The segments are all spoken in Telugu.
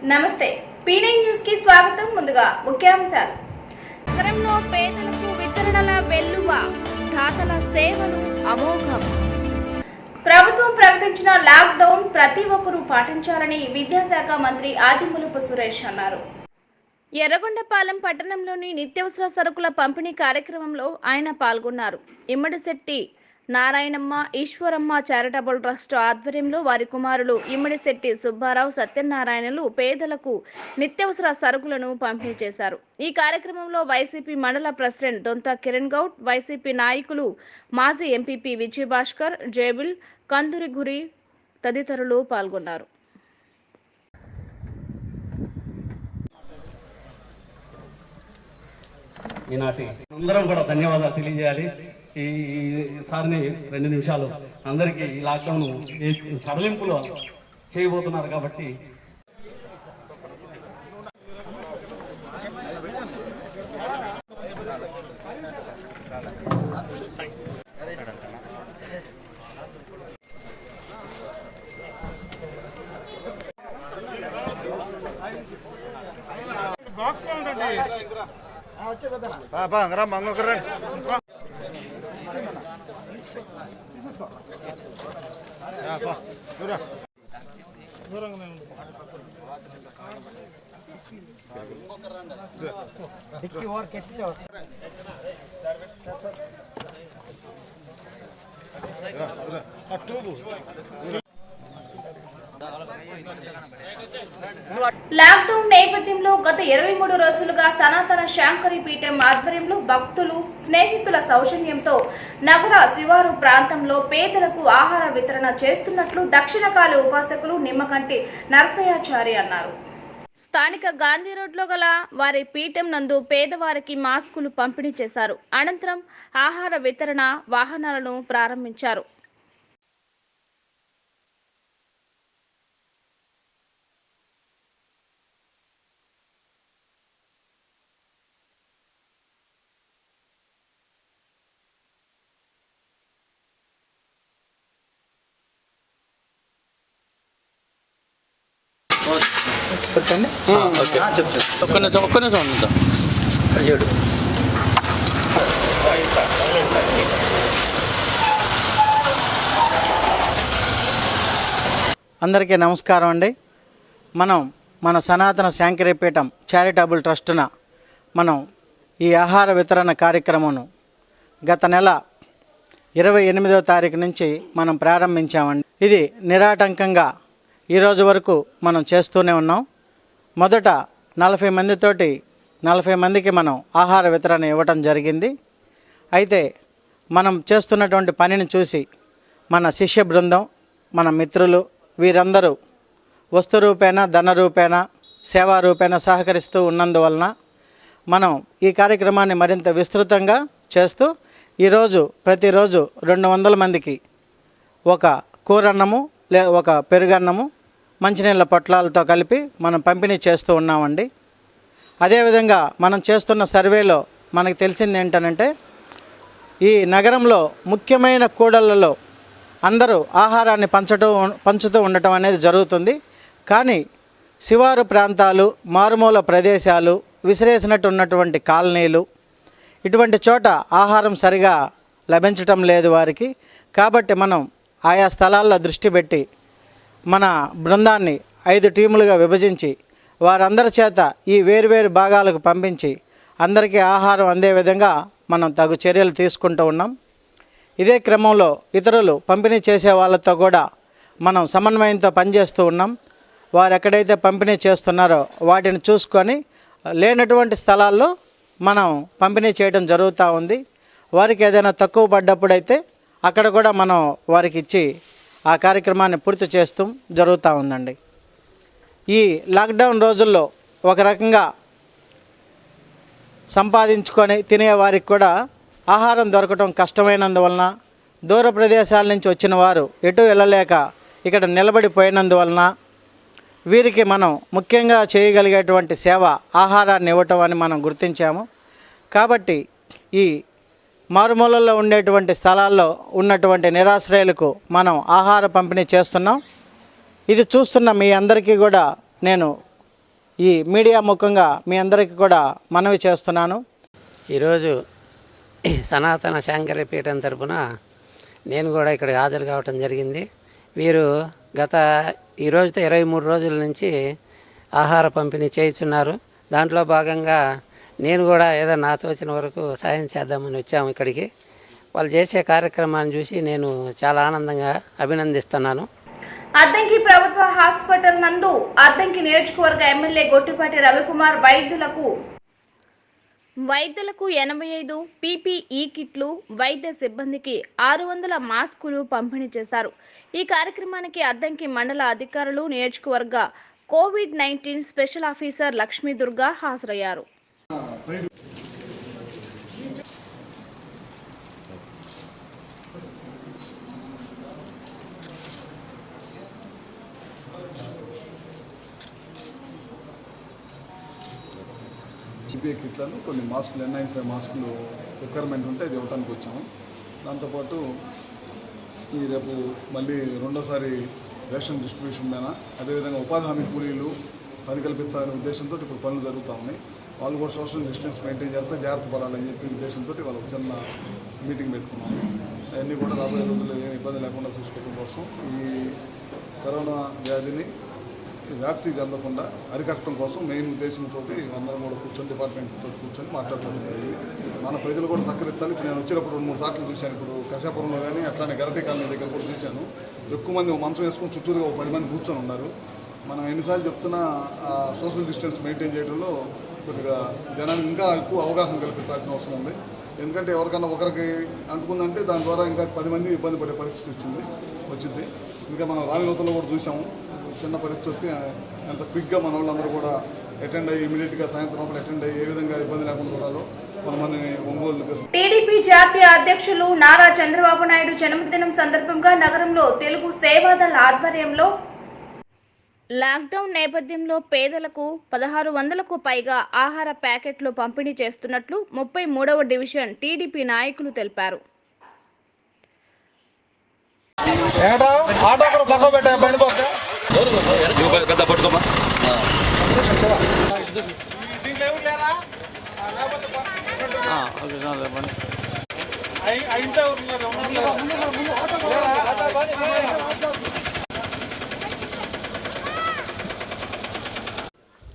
నమస్తే పీ9 న్యూస్ కి స్వాగతం. ముందుగా ముఖ్యాంశాలు. నగరంలో పేదలకు వితరణల వెల్లువ, దాతల సేవలు అమోఘం. ప్రభుత్వం ప్రకటించిన లాక్డౌన్ ప్రతి ఒక్కరూ పాటించాలని విద్యాశాఖ మంత్రి ఆదిమూలపు సురేష్ అన్నారు. ఎర్రగొండపాలెం పట్టణంలోని నిత్యావసర సరుకుల పంపిణీ కార్యక్రమంలో ఆయన పాల్గొన్నారు. ఇమ్మడిశెట్టి నారాయణమ్మ ఈశ్వరమ్మ చారిటబుల్ ట్రస్ట్ ఆధ్వర్యంలో వారి కుమారులు ఇమ్మడిశెట్టి సుబ్బారావు సత్యనారాయణలు పేదలకు నిత్యావసర సరుకులను పంపిణీ చేశారు. ఈ కార్యక్రమంలో వైసీపీ మండల ప్రెసిడెంట్ దొంత కిరణ్ గౌడ్, వైసీపీ నాయకులు మాజీ ఎంపీపీ విజయభాస్కర్, జేబిల్, కందురి గురి తదితరులు పాల్గొన్నారు. ఈనాటి అందరం కూడా ధన్యవాదాలు తెలియజేయాలి. ఈ సార్ని 2 నిమిషాలు అందరికీ ఈ లాక్డౌన్ సడలింపులో చేయబోతున్నారు కాబట్టి లాక్డౌన్ నేపథ్యంలో గత 23 రోజులుగా సనాతన శాంకరి పీఠం ఆధ్వర్యంలో భక్తులు, స్నేహితుల సౌజన్యంతో నగర శివారు ప్రాంతంలో పేదలకు ఆహార వితరణ చేస్తున్నట్లు దక్షిణకాలి ఉపాసకులు నిమ్మకంటి నరసయాచారి అన్నారు. స్థానిక గాంధీ రోడ్లో గల వారి పీఠం నందు పేదవారికి మాస్కులు పంపిణీ చేశారు. అనంతరం ఆహార వితరణ వాహనాలను ప్రారంభించారు. అందరికీ నమస్కారం అండి. మన సనాతన శాంకరీపీఠం చారిటబుల్ ట్రస్టున మనం ఈ ఆహార వితరణ కార్యక్రమం గత నెల 28వ తారీఖు నుంచి మనం ప్రారంభించామండి. ఇది నిరాటంకంగా ఈరోజు వరకు మనం చేస్తూనే ఉన్నాం. మొదట 40 మందికి మనం ఆహార వితరణ ఇవ్వటం జరిగింది. అయితే మనం చేస్తున్నటువంటి పనిని చూసి మన శిష్య బృందం, మన మిత్రులు వీరందరూ వస్తు రూపేణ, ధన రూపేణ, సేవా రూపేణ సహకరిస్తూ ఉన్నందువలన మనం ఈ కార్యక్రమాన్ని మరింత విస్తృతంగా చేస్తూ ప్రతిరోజు 200 మందికి ఒక కూరన్నము ఒక పెరుగన్నము, మంచినీళ్ళ పొట్లాలతో కలిపి మనం పంపిణీ చేస్తూ ఉన్నామండి. అదేవిధంగా మనం చేస్తున్న సర్వేలో మనకు తెలిసింది ఏంటంటే ఈ నగరంలో ముఖ్యమైన కూడళ్లలో అందరూ ఆహారాన్ని పంచుతూ ఉండటం అనేది జరుగుతుంది. కానీ శివారు ప్రాంతాలు, మారుమూల ప్రదేశాలు, విసిరేసినట్టు ఉన్నటువంటి కాలనీలు, ఇటువంటి చోట ఆహారం సరిగా లభించటం లేదు వారికి. కాబట్టి మనం ఆయా స్థలాల్లో దృష్టి పెట్టి మన బృందాన్ని 5 టీములుగా విభజించి వారందరి చేత ఈ వేరువేరు భాగాలకు పంపించి అందరికీ ఆహారం అందే విధంగా మనం తగు చర్యలు తీసుకుంటూ ఉన్నాం. ఇదే క్రమంలో ఇతరులు పంపిణీ చేసే వాళ్ళతో కూడా మనం సమన్వయంతో పనిచేస్తూ ఉన్నాం. వారు ఎక్కడైతే పంపిణీ చేస్తున్నారో వాటిని చూసుకొని లేనటువంటి స్థలాల్లో మనం పంపిణీ చేయడం జరుగుతూ ఉంది. వారికి ఏదైనా తక్కువ పడ్డప్పుడైతే అక్కడ కూడా మనం వారికి ఇచ్చి ఆ కార్యక్రమాన్ని పూర్తి చేస్తూ జరుగుతూ ఉందండి. ఈ లాక్డౌన్ రోజుల్లో ఒక రకంగా సంపాదించుకొని తినే వారికి కూడా ఆహారం దొరకటం కష్టమైనందువలన, దూర ప్రదేశాల నుంచి వచ్చిన వారు ఎటు వెళ్ళలేక ఇక్కడ నిలబడిపోయినందువలన వీరికి మనం ముఖ్యంగా చేయగలిగేటువంటి సేవ ఆహారాన్ని ఇవ్వటం అని మనం గుర్తించాము. కాబట్టి ఈ మారుమూలల్లో ఉండేటువంటి స్థలాల్లో ఉన్నటువంటి నిరాశ్రయులకు మనం ఆహార పంపిణీ చేస్తున్నాం. ఇది చూస్తున్న మీ అందరికీ కూడా నేను ఈ మీడియా ముఖంగా మీ అందరికీ కూడా మనవి చేస్తున్నాను. ఈరోజు సనాతన శాంకర పీఠం తరపున నేను కూడా ఇక్కడ హాజరు కావటం జరిగింది. వీరు గత ఈ రోజుతో 23 రోజుల నుంచి ఆహార పంపిణీ చేస్తున్నారు. దాంట్లో భాగంగా నేను కూడా ఏదో నా తోచిన వరకు సాయం చేద్దామని వచ్చాము ఇక్కడికి. వాళ్ళు చేసే కార్యక్రమాన్ని చూసి నేను చాలా ఆనందంగా అభినందిస్తున్నాను. అద్దంకి ప్రభుత్వ హాస్పిటల్ నందు అద్దంకి నియోజకవర్గ ఎమ్మెల్యే గొట్టిపాటి రవికుమార్ వైద్యులకు 85 PPE కిట్లు, వైద్య సిబ్బందికి 600 మాస్కులు పంపిణీ చేశారు. ఈ కార్యక్రమానికి అద్దంకి మండల అధికారులు, నియోజకవర్గ COVID-19 special officer Lakshmi Durga హాజరయ్యారు. PPE కిట్లను కొన్ని మాస్కులు N95 మాస్కులు రిక్వైర్మెంట్ ఉంటే ఇది ఇవ్వడానికి వచ్చాము. దాంతోపాటు ఈ రేపు మళ్ళీ రెండోసారి రేషన్ డిస్ట్రిబ్యూషన్ మీద, అదేవిధంగా ఉపాధి హామీ కూలీలు పని కల్పించాలనే ఉద్దేశంతో ఇప్పుడు పనులు జరుగుతూ ఉన్నాయి. వాళ్ళు కూడా సోషల్ డిస్టెన్స్ మెయింటైన్ చేస్తే జాగ్రత్త పడాలని చెప్పి ఉద్దేశంతో వాళ్ళకు చిన్న మీటింగ్ పెట్టుకున్నాము. అవన్నీ కూడా రాబోయే రోజుల్లో ఏమి ఇబ్బంది లేకుండా చూసుకోవడం కోసం ఈ కరోనా వ్యాధిని వ్యాప్తి చెందకుండా అరికట్టడం కోసం మెయిన్ ఉద్దేశంతో అందరం కూడా కూర్చొని డిపార్ట్మెంట్తో కూర్చొని మాట్లాడుకోవడం జరిగింది. మన ప్రజలు కూడా సహకరించాలి. ఇప్పుడు నేను వచ్చినప్పుడు 2-3 సార్లు చూశాను. ఇప్పుడు కశాపురంలో కానీ అట్లానే గరటి కాలనీ దగ్గర కూడా చూశాను. ఎక్కువ మంది మంచం వేసుకొని చుట్టూరుగా 10 మంది కూర్చొని ఉన్నారు. మనం ఎన్నిసార్లు చెప్తున్నా సోషల్ డిస్టెన్స్ మెయింటైన్ చేయడంలో కొద్దిగా జనానికి ఇంకా ఎక్కువ అవగాహన కల్పించాల్సిన అవసరం ఉంది. ఎందుకంటే ఎవరికన్నా ఒకరికి అంటుకుందంటే దాని ద్వారా ఇంకా 10 మంది ఇబ్బంది పడే పరిస్థితి వచ్చింది. ఇంకా మనం రావినూతలో కూడా చూసాము. చిన్న పరిస్థితి వస్తే ఎంత క్విక్గా మన వాళ్ళందరూ కూడా అటెండ్ అయ్యి ఇమీడియట్గా సాయంత్రం అటెండ్ అయ్యి ఏ విధంగా ఇబ్బంది లేకుండా చూడాలో కొంతమందిని ఒంగోలు. టీడీపీ జాతీయ అధ్యక్షులు నారా చంద్రబాబు నాయుడు జన్మదినం సందర్భంగా నగరంలో తెలుగు సేవాదళ ఆధ్వర్యంలో లాక్డౌన్ నేపథ్యంలో పేదలకు 1600కు పైగా ఆహార ప్యాకెట్లు పంపిణీ చేస్తున్నట్లు 33వ డివిజన్ టీడీపీ నాయకులు తెలిపారు.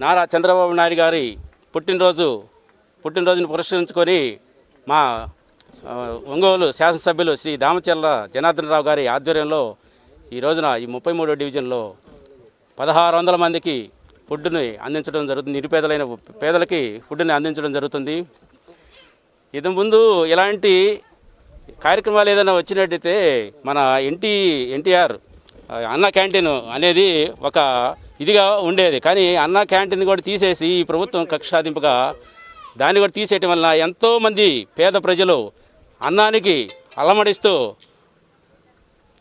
నారా చంద్రబాబు నాయుడు గారి పుట్టినరోజును పురస్కరించుకొని మా ఒంగోలు శాసనసభ్యులు శ్రీ దామచర్ల జనార్దన్ రావు గారి ఆధ్వర్యంలో ఈ రోజున ఈ 33వ డివిజన్లో 1600 మందికి ఫుడ్ని అందించడం జరుగుతుంది. నిరుపేదలైన పేదలకి ఫుడ్ని అందించడం జరుగుతుంది. ఇది ముందు ఇలాంటి కార్యక్రమాలు ఏదైనా వచ్చినట్టయితే మన ఎన్టీఆర్ అన్న క్యాంటీన్ అనేది ఒక ఇదిగా ఉండేది. కానీ అన్న క్యాంటీన్ కూడా తీసేసి ఈ ప్రభుత్వం కక్షాదింపుగా దాన్ని కూడా తీసేయటం వలన ఎంతోమంది పేద ప్రజలు అన్నానికి అలమడిస్తూ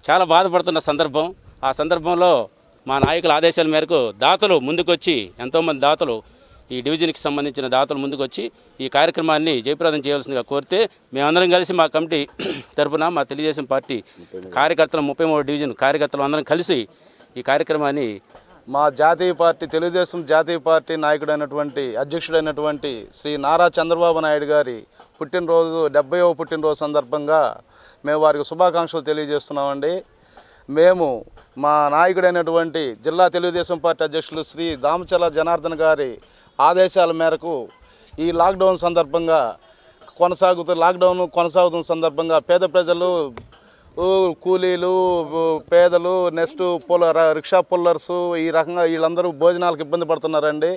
చాలా బాధపడుతున్న సందర్భం. ఆ సందర్భంలో మా నాయకుల ఆదేశాల మేరకు దాతలు ముందుకొచ్చి, ఎంతోమంది దాతలు ఈ డివిజన్కి సంబంధించిన దాతలు ముందుకొచ్చి ఈ కార్యక్రమాన్ని జయప్రదం చేయవలసిందిగా కోరితే మేమందరం కలిసి మా కమిటీ తరఫున మా తెలుగుదేశం పార్టీ కార్యకర్తలు 33వ డివిజన్ కార్యకర్తలు అందరం కలిసి ఈ కార్యక్రమాన్ని మా జాతీయ పార్టీ తెలుగుదేశం జాతీయ పార్టీ నాయకుడైనటువంటి అధ్యక్షుడైనటువంటి శ్రీ నారా చంద్రబాబు నాయుడు గారి పుట్టినరోజు 70వ పుట్టినరోజు సందర్భంగా మేము వారికి శుభాకాంక్షలు తెలియజేస్తున్నామండి. మేము మా నాయకుడైనటువంటి జిల్లా తెలుగుదేశం పార్టీ అధ్యక్షులు శ్రీ దామచర్ల జనార్దన్ గారి ఆదేశాల మేరకు ఈ లాక్డౌన్ సందర్భంగా కొనసాగుతున్న సందర్భంగా పేద ప్రజలు, కూలీలు, పేదలు, నెక్స్ట్ రిక్షా పుల్లర్సు ఈ రకంగా వీళ్ళందరూ భోజనాలకు ఇబ్బంది పడుతున్నారండి.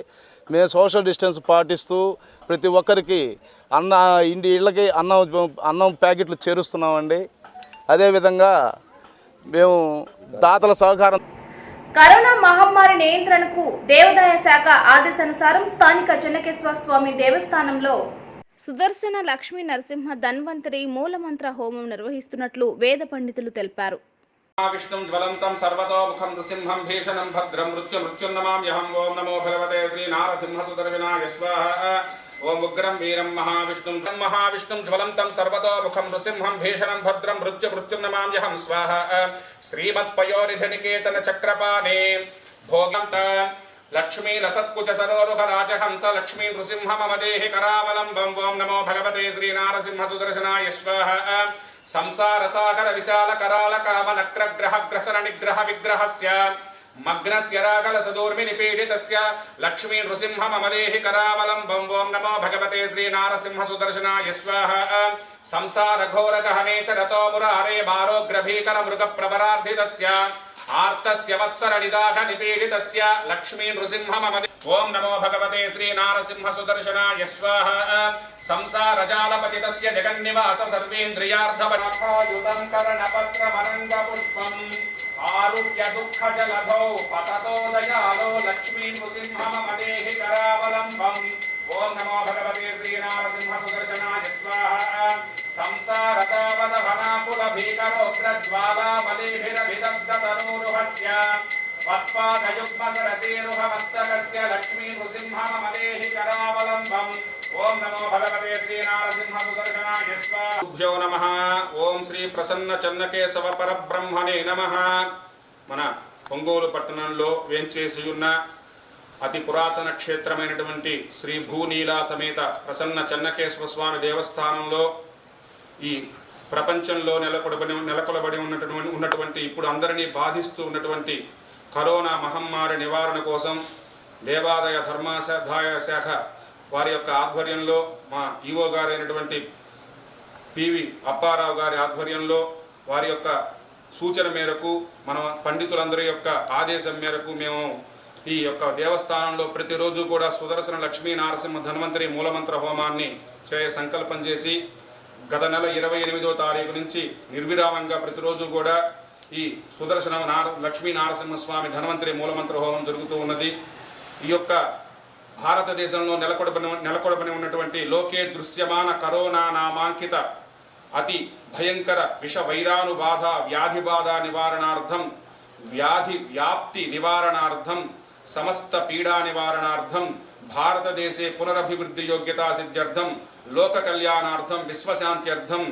మేము సోషల్ డిస్టెన్స్ పాటిస్తూ ప్రతి ఒక్కరికి ఇళ్ళకి అన్నం ప్యాకెట్లు చేరుస్తున్నామండి. అదేవిధంగా మేము దాతల సహకారం. కరోనా మహమ్మారి నియంత్రణకు దేవాదాయ శాఖ ఆదేశానుసారం స్థానిక చెన్నకేశ్వర స్వామి దేవస్థానంలో సుదర్శన లక్ష్మీ నరసింహ ధన్వంతరి మూలమంత్ర హోమం నిర్వహిస్తున్నట్లు వేద పండితులు తెలిపారు. విష్ణుం జ్వలంతం సర్వతోముఖం నృసింహం భీషణం భద్రం మృత్యుర్మృత్యున్నమామ్యహం. ఓం నమో భగవతే శ్రీ నారసింహసుదర్ వినాయ స్వాహ. ఓం ఉగ్రం వీరం మహావిష్ణుం జ్వలంతం సర్వతోముఖం నృసింహం భీషణం భద్రం మృత్యుర్మృత్యున్నమామ్యహం స్వాహ. శ్రీమత్పయోనిధినికేతన చక్రపాణే భోగంత లక్ష్మీ లసత్కుచ సరోరుహ రాజహంస లక్ష్మీ నృసింహ మమ దేహి కరావలంబం. ఓం నమో భగవతే శ్రీ నారసింహ సుదర్శనాయ స్వాహ. సంసార సాగర విశాల కరాల కామ నక్రగ్రహ గ్రసన నిగ్రహ విగ్రహస్య మగ్నస్య రాగల సదూర్మి నిపీడితస్య లక్ష్మీ నృసింహ మమ దేహి కరావలంబం. ఓం నమో భగవతే శ్రీ నారసింహ సుదర్శనాయ స్వాహ. సంసార ఘోర గహనే చ రతో మురారే మారోగ్ర భీకర మృగ ప్రవరార్ధితస్య ఆర్తస్య వత్సర నిదాఘ నిపీడితస్య లక్ష్మీ నృసింహ మమ. ఓం నమో భగవతే శ్రీ నారసింహ సుదర్శనాయ స్వాహ. సంసార జాలపతితస్య జగన్నివాస సర్వేంద్రియార్థవయుతం కర్ణపత్రమరంగ పుష్పం ఆరుహ్య దుఃఖ జలధౌ పతతో దయాలో లక్ష్మీ నృసింహ మమ దేహి కరావలంబం. ఓం నమో భగవతే శ్రీ నారసింహ సుదర్శనాయ స్వాహ. సంసార తావద వనాకుల భీకరోగ్ర జ్వాలా బలిభిరభిదగ్ధ తనూరుహస్య వత్పాదయుగ్మ సరసీరుహ మస్తకస్య లక్ష్మీ నృసింహ మమ దేహి కరావలంబం. ఓం నమో భగవతే శ్రీ నారసింహ సుదర్శనాయ స్వాహా. భ్యో నమః. ఓం శ్రీ ప్రసన్న చెన్నకేశవ పరబ్రహ్మణే నమః. మన ఒంగోలు పట్టణంలో వేంచేసి ఉన్న అతి పురాతన క్షేత్రమైనటువంటి శ్రీ భూనీలా సమేత ప్రసన్న చెన్నకేశవ స్వామి దేవస్థానంలో ఈ ప్రపంచంలో నెలకొలబడి ఉన్నటువంటి ఇప్పుడు అందరినీ బాధిస్తూ ఉన్నటువంటి కరోనా మహమ్మారి నివారణ కోసం దేవాదాయ ధర్మాదాయ శాఖ వారి యొక్క ఆధ్వర్యంలో మా ఈవో గారైనటువంటి పివి అప్పారావు గారి ఆధ్వర్యంలో వారి యొక్క సూచన మేరకు మన పండితులందరి యొక్క ఆదేశం మేరకు మేము ఈ యొక్క దేవస్థానంలో ప్రతిరోజు కూడా సుదర్శన లక్ష్మీ నారసింహ ధన్వంతరి మూలమంత్ర హోమాన్ని సంకల్పం చేసి గత నెల 28వ తారీఖు నుంచి నిర్విరామంగా ప్రతిరోజు కూడా ఈ సుదర్శన లక్ష్మీ నారసింహస్వామి ధన్వంతరి మూలమంత్ర హోమం జరుగుతూ ఉన్నది. ఈ యొక్క భారతదేశంలో నెలకొడబడి ఉన్నటువంటి లోకే దృశ్యమాన కరోనా నామాంకిత అతి భయంకర విష వైరాణుబాధ వ్యాధి బాధ నివారణార్థం వ్యాధి వ్యాప్తి నివారణార్థం సమస్త పీడా నివారణార్థం భారతదేశే పునరభివృద్ధి యోగ్యతా సిద్ధ్యర్థం లోక కళ్యాణార్థం విశ్వశాంత్యర్థం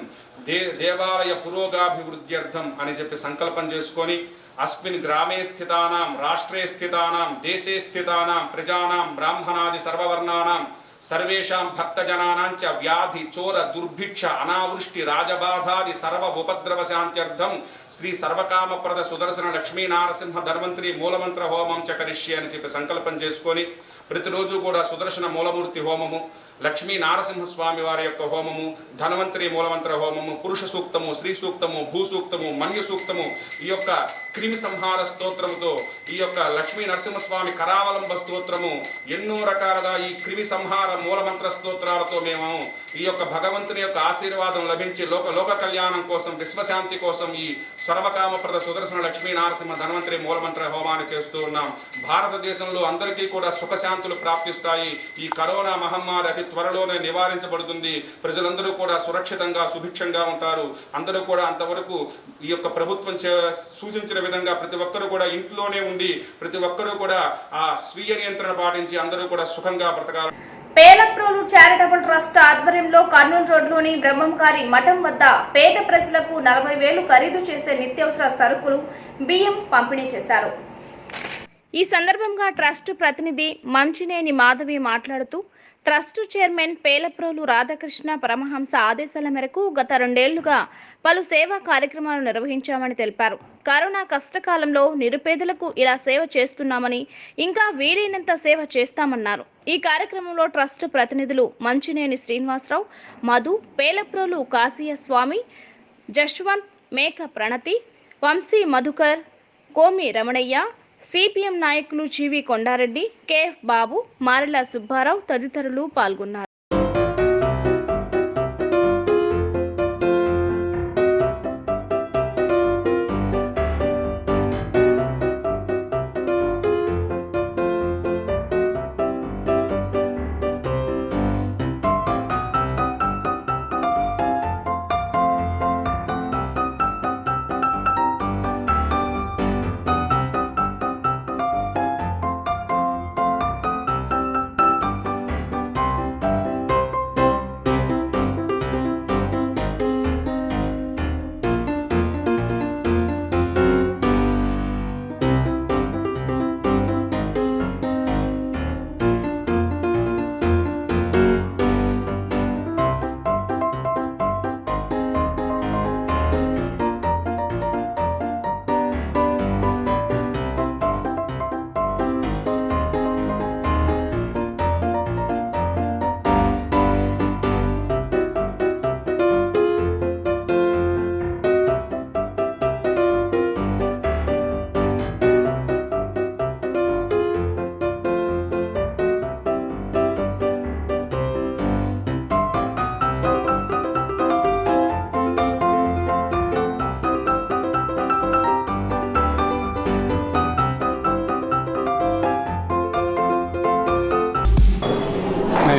దేవాలయ పురోగాభివృద్ధ్యర్థం అని చెప్పి సంకల్పం చేసుకొని అస్మిన్ గ్రామే స్థితానాం రాష్ట్రే స్థితానాం దేశే స్థితానాం ప్రజానాం బ్రాహ్మణాది సర్వవర్ణానాం సర్వేషాం భక్తజనానాంచ వ్యాధి చోర దుర్భిక్ష అనావృష్టి రాజబాధాది సర్వ ఉపద్రవ శాంత్యర్థం శ్రీ సర్వకామప్రద సుదర్శన లక్ష్మీ నారసింహ ధన్వంతరి మూలమంత్ర హోమం చ కరిష్యే అని చెప్పి సంకల్పం చేసుకొని ప్రతిరోజు కూడా సుదర్శన మూలమూర్తి హోమము, లక్ష్మీ నారసింహస్వామి వారి యొక్క హోమము, ధన్వంతరి మూలమంత్ర హోమము, పురుష సూక్తము, శ్రీ సూక్తము, భూ సూక్తము, మన్యు సూక్తము, ఈ యొక్క క్రిమి సంహార స్తోత్రముతో ఈ యొక్క లక్ష్మీ నరసింహస్వామి కరావలంబ స్తోత్రము ఎన్నో రకాలుగా ఈ క్రిమి సంహార మూలమంత్ర స్తోత్రాలతో మేము ఈ యొక్క భగవంతుని యొక్క ఆశీర్వాదం లభించి లోక కళ్యాణం కోసం విశ్వశాంతి కోసం ఈ సర్వకామప్రద సుదర్శన లక్ష్మీ నారసింహ ధన్వంతరి మూలమంత్ర హోమాన్ని చేస్తూ ఉన్నాం. భారతదేశంలో అందరికీ కూడా సుఖశాంతులు ప్రాప్తిస్తాయి. ఈ కరోనా మహమ్మారి అతి త్వరలోనే నివారించబడుతుంది. ప్రజలందరూ కూడా సురక్షితంగా సుభిక్షంగా ఉంటారు. అందరూ కూడా అంతవరకు ఈ యొక్క ప్రభుత్వం సూచించిన విధంగా ప్రతి ఒక్కరూ కూడా ఇంట్లోనే ఉండి ప్రతి ఒక్కరూ కూడా ఆ స్వీయ నియంత్రణ పాటించి అందరూ కూడా సుఖంగా బ్రతకాలి. పేలప్రోలు చారిటబుల్ ట్రస్ట్ ఆధ్వర్యంలో కర్నూలు రోడ్లోని బ్రహ్మంగారి మఠం వద్ద పేద ప్రజలకు 40,000 ఖరీదు చేసే నిత్యావసర సరుకులు బియ్యం పంపిణీ చేశారు. ఈ సందర్భంగా ట్రస్ట్ ప్రతినిధి మంచినేని మాధవి మాట్లాడుతూ ట్రస్ట్ చైర్మన్ పేలప్రోలు రాధాకృష్ణ పరమహంస ఆదేశాల మేరకు గత 2 ఏళ్లుగా పలు సేవా కార్యక్రమాలు నిర్వహించామని తెలిపారు. కరోనా కష్టకాలంలో నిరుపేదలకు ఇలా సేవ చేస్తున్నామని ఇంకా వీలైనంత సేవ చేస్తామన్నారు. ఈ కార్యక్రమంలో ట్రస్ట్ ప్రతినిధులు మంచినేని శ్రీనివాసరావు, మధు, పేలప్రోలు కాశీయ స్వామి, జశ్వంత్, మేక ప్రణతి, వంశీ మధుకర్, కోమి రమణయ్య, సిపిఎం నాయకులు జీవి కొండారెడ్డి, కేఎఫ్ బాబు, మారెల సుబ్బారావు తదితరులు పాల్గొన్నారు.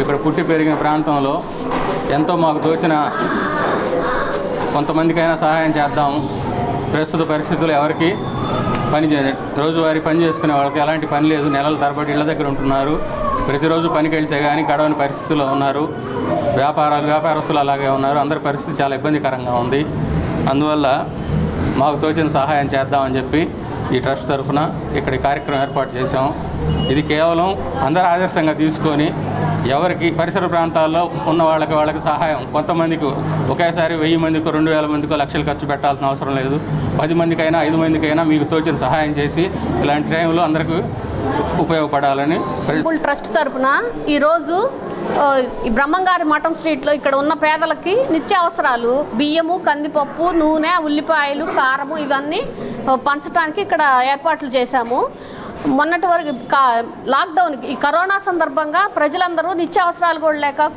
ఇక్కడ పుట్టి పెరిగిన ప్రాంతంలో ఎంతో మాకు తోచిన కొంతమందికైనా సహాయం చేద్దాము. ప్రస్తుత పరిస్థితులు ఎవరికి రోజువారీ పని చేసుకునే వాళ్ళకి ఎలాంటి పని లేదు. నెలల తరబడి ఇళ్ల దగ్గర ఉంటున్నారు. ప్రతిరోజు పనికి వెళ్తే కానీ గడవని పరిస్థితుల్లో ఉన్నారు. వ్యాపారస్తులు అలాగే ఉన్నారు. అందరి పరిస్థితి చాలా ఇబ్బందికరంగా ఉంది. అందువల్ల మాకు తోచిన సహాయం చేద్దామని చెప్పి ఈ ట్రస్ట్ తరఫున ఇక్కడ కార్యక్రమం ఏర్పాటు చేశాం. ఇది కేవలం అందరూ ఆదర్శంగా తీసుకొని ఎవరికి పరిసర ప్రాంతాల్లో ఉన్న వాళ్ళకి సహాయం, కొంతమందికి ఒకేసారి 1000 మందికో 2000 మందికో లక్షలు ఖర్చు పెట్టాల్సిన అవసరం లేదు. 10 మందికైనా 5 మందికైనా మీకు తోచిన సహాయం చేసి ఇలాంటి టైంలో అందరికీ ఉపయోగపడాలని ట్రస్ట్ తరఫున ఈరోజు ఈ బ్రహ్మంగారి మఠం స్ట్రీట్లో ఇక్కడ ఉన్న పేదలకి నిత్యావసరాలు బియ్యము, కందిపప్పు, నూనె, ఉల్లిపాయలు, కారము ఇవన్నీ పంచడానికి ఇక్కడ ఏర్పాట్లు చేశాము. మొన్నటి వరకు లాక్డౌన్కి ఈ కరోనా సందర్భంగా ప్రజలందరూ నిత్యావసరాలు కూడా లేక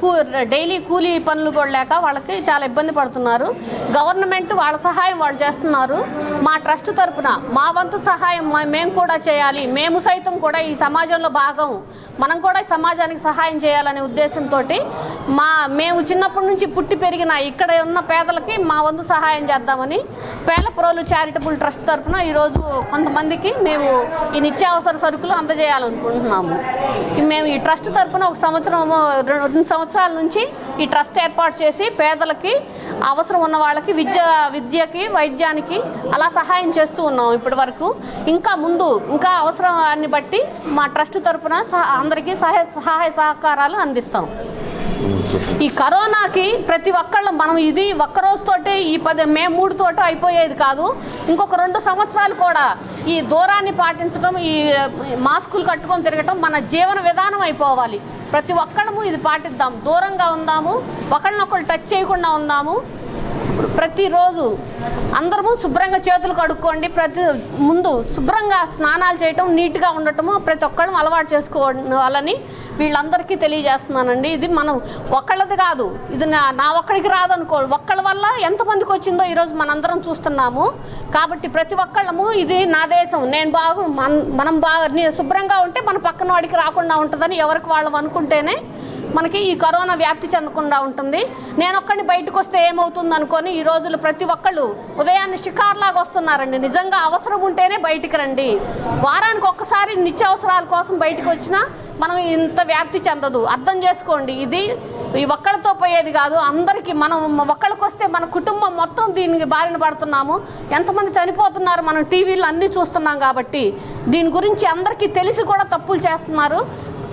డైలీ కూలీ పనులు కూడా లేక వాళ్ళకి చాలా ఇబ్బంది పడుతున్నారు. గవర్నమెంట్ వాళ్ళ సహాయం వాళ్ళు చేస్తున్నారు. మా ట్రస్ట్ తరఫున మా వంతు సహాయం మేము కూడా చేయాలి. మేము సైతం కూడా ఈ సమాజంలో భాగం, మనం కూడా ఈ సమాజానికి సహాయం చేయాలనే ఉద్దేశంతో మేము చిన్నప్పటి నుంచి పుట్టి పెరిగిన ఇక్కడ ఉన్న పేదలకి మా వంతు సహాయం చేద్దామని పేలప్రోలు చారిటబుల్ ట్రస్ట్ తరఫున ఈరోజు కొంతమందికి మేము ఈ నిత్యావసర సరుకులు అందజేయాలనుకుంటున్నాము. మేము ఈ ట్రస్ట్ తరఫున 2 సంవత్సరాల నుంచి ఈ ట్రస్ట్ ఏర్పాటు చేసి పేదలకి, అవసరం ఉన్న వాళ్ళకి విద్యకి, వైద్యానికి అలా సహాయం చేస్తూ ఉన్నాం ఇప్పటి వరకు. ఇంకా అవసరాన్ని బట్టి మా ట్రస్ట్ తరఫున అందరికీ సహాయ సహకారాలు అందిస్తాం. ఈ కరోనాకి ప్రతి ఒక్కళ్ళం మనం ఇది ఒక్కరోజుతోటి ఈ మే 3 తోటి అయిపోయేది కాదు. ఇంకొక 2 సంవత్సరాలు కూడా ఈ దూరాన్ని పాటించడం, ఈ మాస్కులు కట్టుకొని తిరగటం మన జీవన విధానం అయిపోవాలి. ప్రతి ఒక్కళ్ళము ఇది పాటిద్దాం, దూరంగా ఉందాము, ఒకళ్ళనొకళ్ళు టచ్ చేయకుండా ఉందాము. ప్రతిరోజు అందరము శుభ్రంగా చేతులు కడుక్కోండి. ముందు శుభ్రంగా స్నానాలు చేయటం, నీట్గా ఉండటము ప్రతి ఒక్కళ్ళం అలవాటు చేసుకోవాలని వీళ్ళందరికీ తెలియజేస్తున్నానండి. ఇది మనం ఒక్కళ్ళది కాదు, ఇది నా ఒక్కడికి రాదనుకో, ఒక్కళ్ళ వల్ల ఎంతమందికి వచ్చిందో ఈరోజు మనందరం చూస్తున్నాము. కాబట్టి ప్రతి ఒక్కళ్ళము ఇది నా దేశం, నేను మనం శుభ్రంగా ఉంటే మన పక్కన వాడికి రాకుండా ఉంటుందని ఎవరికి వాళ్ళం అనుకుంటేనే మనకి ఈ కరోనా వ్యాప్తి చెందకుండా ఉంటుంది. నేను ఒక్కడిని బయటకు వస్తే ఏమవుతుంది అనుకొని ఈ రోజులు ప్రతి ఒక్కళ్ళు ఉదయాన్నే షికార్లాగా వస్తున్నారండి. నిజంగా అవసరం ఉంటేనే బయటికి రండి. వారానికి ఒక్కసారి నిత్యావసరాల కోసం బయటకు వచ్చినా మనం ఇంత వ్యాప్తి చెందదు. అర్థం చేసుకోండి, ఇది ఈ ఒక్కళ్ళతో పోయేది కాదు. అందరికీ మనం ఒక్కళ్ళకి వస్తే మన కుటుంబం మొత్తం దీనికి బారిన పడుతున్నాము. ఎంతమంది చనిపోతున్నారు మనం టీవీలో అన్నీ చూస్తున్నాం. కాబట్టి దీని గురించి అందరికీ తెలిసి కూడా తప్పులు చేస్తున్నారు.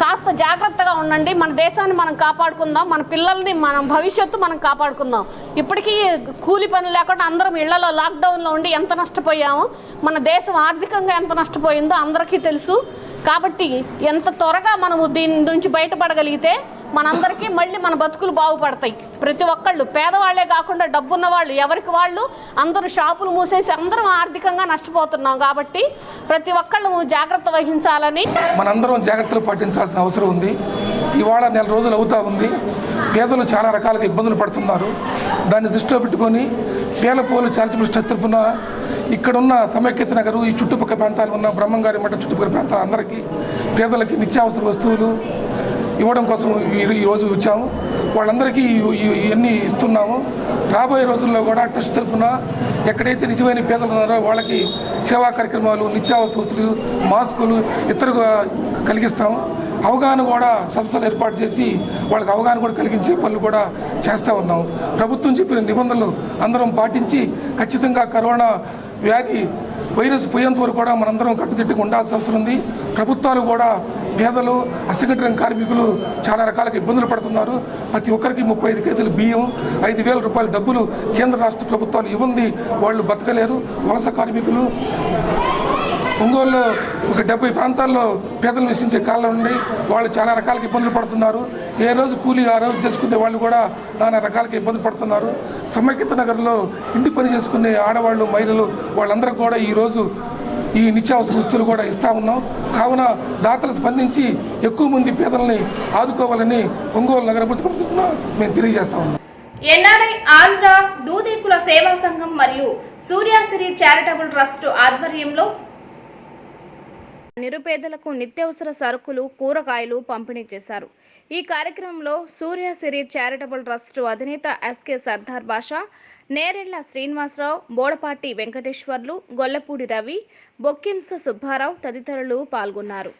కాస్త జాగ్రత్తగా ఉండండి. మన దేశాన్ని మనం కాపాడుకుందాం, మన పిల్లల్ని, మన భవిష్యత్తు మనం కాపాడుకుందాం. ఇప్పటికీ కూలి పనులు లేకుండా అందరం ఇళ్లలో లాక్డౌన్లో ఉండి ఎంత నష్టపోయామో, మన దేశం ఆర్థికంగా ఎంత నష్టపోయిందో అందరికీ తెలుసు. కాబట్టి ఎంత త్వరగా మనము దీని నుంచి బయటపడగలిగితే మనందరికీ మళ్ళీ మన బతుకులు బాగుపడతాయి. ప్రతి ఒక్కళ్ళు, పేదవాళ్లే కాకుండా డబ్బున్న వాళ్ళు, ఎవరికి వాళ్ళు అందరూ షాపులు మూసేసి అందరం ఆర్థికంగా నష్టపోతున్నాం. కాబట్టి ప్రతి ఒక్కళ్ళు జాగ్రత్త వహించాలని మనందరం జాగ్రత్తలు పాటించాల్సిన అవసరం ఉంది. ఇవాళ 4 రోజులు అవుతా ఉంది. పేదలు చాలా రకాలుగా ఇబ్బందులు పడుతున్నారు. దాన్ని దృష్టిలో పెట్టుకొని పేలప్రోలు చారిటబుల్ ట్రస్ట్ తరఫున ఇక్కడున్న సమైక్యత నగరు, ఈ చుట్టుపక్కల ప్రాంతాలు ఉన్న బ్రహ్మంగారి మఠం చుట్టుపక్కల ప్రాంతాల అందరికీ పేదలకి నిత్యావసర వస్తువులు ఇవ్వడం కోసం ఈరోజు వచ్చాము. వాళ్ళందరికీ ఇవన్నీ ఇస్తున్నాము. రాబోయే రోజుల్లో కూడా ట్రస్ట్ తరఫున ఎక్కడైతే నిజమైన పేదలు ఉన్నారో వాళ్ళకి సేవా కార్యక్రమాలు, నిత్యావసర వస్తువులు, మాస్కులు ఇతరుగా కలిగిస్తాము. అవగాహన కూడా సదస్సులు ఏర్పాటు చేసి వాళ్ళకి అవగాహన కూడా కలిగించే పనులు కూడా చేస్తూ ఉన్నాం. ప్రభుత్వం చెప్పిన నిబంధనలు అందరం పాటించి ఖచ్చితంగా కరోనా వ్యాధి వైరస్ పోయేంత వరకు కూడా మనందరం కట్టుదిట్టుగా ఉండాల్సిన అవసరం ఉంది. ప్రభుత్వాలు కూడా పేదలు, అసంఘటిత కార్మికులు చాలా రకాలుగా ఇబ్బందులు పడుతున్నారు. ప్రతి ఒక్కరికి 35 కేజీలు బియ్యం, 5,000 రూపాయల డబ్బులు కేంద్ర రాష్ట్ర ప్రభుత్వాలు ఇవ్వండి, వాళ్ళు బతకలేరు. వలస కార్మికులు ఒంగోలులో ఒక 70 ప్రాంతాల్లో పేదలు నివసించే కాలం నుండి వాళ్ళు చాలా రకాలుగా ఇబ్బందులు పడుతున్నారు. ఏ రోజు కూలీ ఆ రోజు చేసుకునే వాళ్ళు కూడా నానా రకాలుగా ఇబ్బంది పడుతున్నారు. సమైక్యత నగర్లో ఇంటి పని చేసుకునే ఆడవాళ్ళు, మహిళలు వాళ్ళందరూ కూడా ఈరోజు ఈ నిత్యావసర వస్తువులు కూడా ఇస్తా ఉన్నాం. కావున దాతలు స్పందించి ఎక్కువ మంది పేదలని ఆదుకోవాలని ఒంగోలు నగర ప్రభుత్వం మేము తెలియజేస్తా ఉన్నాం. ఎన్ఆర్ఐ ఆంధ్ర దూదేకుల సేవా సంఘం మరియు సూర్యాసిరి చారిటబుల్ ట్రస్ట్ ఆధ్వర్యంలో నిరుపేదలకు నిత్యావసర సరుకులు, కూరగాయలు పంపిణీ చేశారు. ఈ కార్యక్రమంలో సూర్య సిరి చారిటబుల్ ట్రస్ట్ అధినేత ఎస్కే సర్దార్ బాషా, నేరెళ్ల శ్రీనివాసరావు, బోడపాటి వెంకటేశ్వర్లు, గొల్లపూడి రవి, బొక్కింస సుబ్బారావు తదితరులు పాల్గొన్నారు.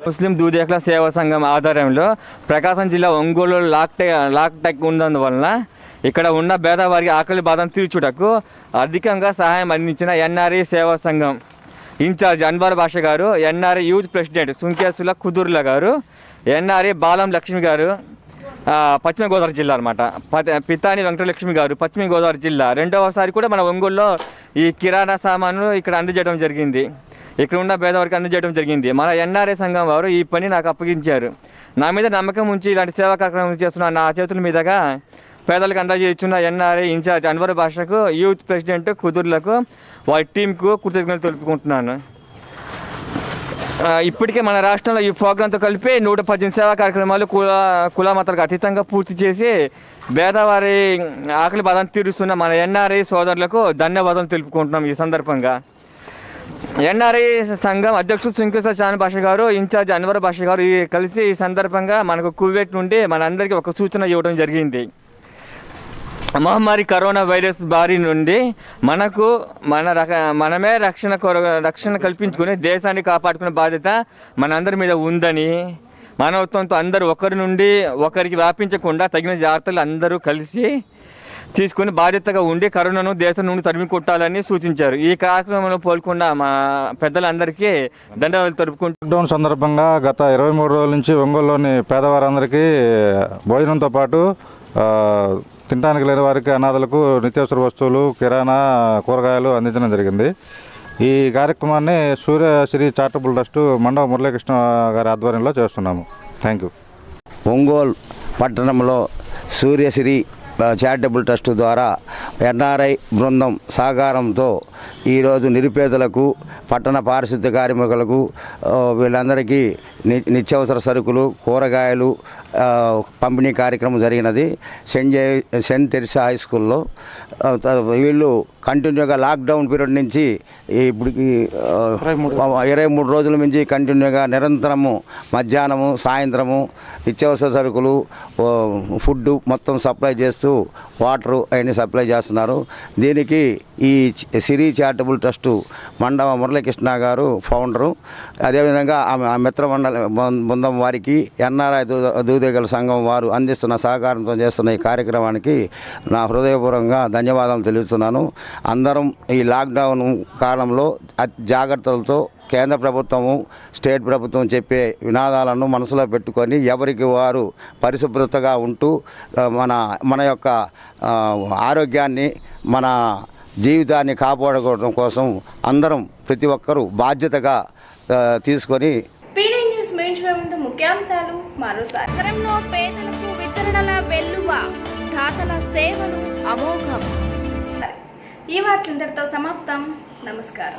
ముస్లిం దూదేకుల సేవా సంఘం ఆధ్వర్యంలో ప్రకాశం జిల్లా ఒంగోలు లాక్టెక్ ఉన్నందువలన ఇక్కడ ఉన్న పేదవారికి ఆకలి బాధను తీర్చుటకు అధికంగా సహాయం అందించిన ఎన్ఆర్ఐ సేవా సంఘం ఇన్ఛార్జ్ అన్వర్ బాషా గారు, NRI youth president Sunkesula Kudurla గారు, ఎన్ఆర్ఐ బాలం లక్ష్మి గారు పశ్చిమ గోదావరి జిల్లా అనమాట, పితాని వెంకటలక్ష్మి గారు పశ్చిమ గోదావరి జిల్లా. రెండవసారి కూడా మన ఒంగోలులో ఈ కిరాణా సామాను ఇక్కడ అందజేయడం జరిగింది. ఇక్కడ ఉన్న పేదవారికి అందజేయడం జరిగింది. మన ఎన్ఆర్ఐ సంఘం వారు ఈ పని నాకు అప్పగించారు. నా మీద నమ్మకం ఉంచి ఇలాంటి సేవా కార్యక్రమం చేస్తున్న నా చేతుల మీదుగా పేదలకు అందజేస్తున్న ఎన్ఆర్ఐ ఇన్ఛార్జ్ అన్వర్ బాషాకు, యూత్ ప్రెసిడెంట్ కుదుర్లకు, వారి టీంకు కృతజ్ఞతలు తెలుపుకుంటున్నాను. ఇప్పటికే మన రాష్ట్రంలో ఈ ప్రోగ్రాంతో కలిపి 118 సేవా కార్యక్రమాలు కులమతాలకు అతీతంగా పూర్తి చేసి పేదవారి ఆకలి బాధను తీరుస్తున్న మన ఎన్ఆర్ఐ సోదరులకు ధన్యవాదాలు తెలుపుకుంటున్నాం. ఈ సందర్భంగా ఎన్ఆర్ఐ సంఘం అధ్యక్షుడు సుంకేశ్వర చాన్ బాషా గారు, ఇన్ఛార్జ్ అన్వర్ బాషా గారు కలిసి ఈ సందర్భంగా మనకు కువైట్ నుండి మనందరికీ ఒక సూచన ఇవ్వడం జరిగింది. మహమ్మారి కరోనా వైరస్ బారి నుండి మనమే రక్షణ కల్పించుకుని దేశాన్ని కాపాడుకునే బాధ్యత మనందరి మీద ఉందని, మానవత్వంతో అందరూ ఒకరి నుండి ఒకరికి వ్యాపించకుండా తగిన జాగ్రత్తలు అందరూ కలిసి తీసుకుని బాధ్యతగా ఉండి కరోనాను దేశం నుండి తరిమి కొట్టాలని సూచించారు. ఈ కార్యక్రమంలో పాల్గొన్న మా పెద్దలందరికీ ధన్యవాదాలు తెలుపుకుంటూ లాక్డౌన్ సందర్భంగా గత 23 రోజుల నుంచి ఒంగోలులోని పేదవారందరికీ భోజనంతో పాటు తినడానికి లేని వారికి అనాథలకు నిత్యావసర వస్తువులు, కిరాణా, కూరగాయలు అందించడం జరిగింది. ఈ కార్యక్రమాన్ని సూర్యశ్రీ చారిటబుల్ ట్రస్ట్ మండవ మురళీకృష్ణ గారి ఆధ్వర్యంలో చేస్తున్నాము. Thank you. ఒంగోలు పట్టణంలో సూర్యశ్రీ చారిటబుల్ ట్రస్ట్ ద్వారా ఎన్ఆర్ఐ బృందం సహకారంతో ఈరోజు నిరుపేదలకు, పట్టణ పారిశుద్ధ్య కార్మికులకు వీళ్ళందరికీ నిత్యావసర సరుకులు, కూరగాయలు పంపిణీ కార్యక్రమం జరిగినది సెయింట్ తెరిసా హై స్కూల్లో. వీళ్ళు కంటిన్యూగా లాక్డౌన్ పీరియడ్ నుంచి ఇప్పటికి 23 రోజుల నుంచి కంటిన్యూగా నిరంతరము మధ్యాహ్నము, సాయంత్రము నిత్యావసర సరుకులు, ఫుడ్ మొత్తం సప్లై చేస్తూ వాటరు అవన్నీ సప్లై చేస్తున్నారు. దీనికి ఈ సిరి చారిటబుల్ ట్రస్టు మండవ మురళీకృష్ణ గారు ఫౌండరు, అదేవిధంగా ఆ మిత్ర బృందం వారికి ఎన్ఆర్ఐ దూదేకుల సంఘం వారు అందిస్తున్న సహకారంతో చేస్తున్న ఈ కార్యక్రమానికి నా హృదయపూర్వకంగా ధన్యవాదాలు తెలుపుతున్నాను. అందరం ఈ లాక్డౌన్ కాలంలో జాగ్రత్తలతో కేంద్ర ప్రభుత్వము, స్టేట్ ప్రభుత్వం చెప్పే వినాదాలను మనసులో పెట్టుకొని ఎవరికి వారు పరిశుభ్రతగా ఉంటూ మన యొక్క ఆరోగ్యాన్ని, మన జీవితాన్ని కాపాడుకోవడం కోసం అందరం ప్రతి ఒక్కరూ బాధ్యతగా తీసుకొని ముఖ్యాంశాలు మరోసారి. నగరంలో పేదలకు వితరణల వెల్లువ, దాతల సేవలు అమోఘం. ఈ వార్తలందరితో సమాప్తం. నమస్కారం.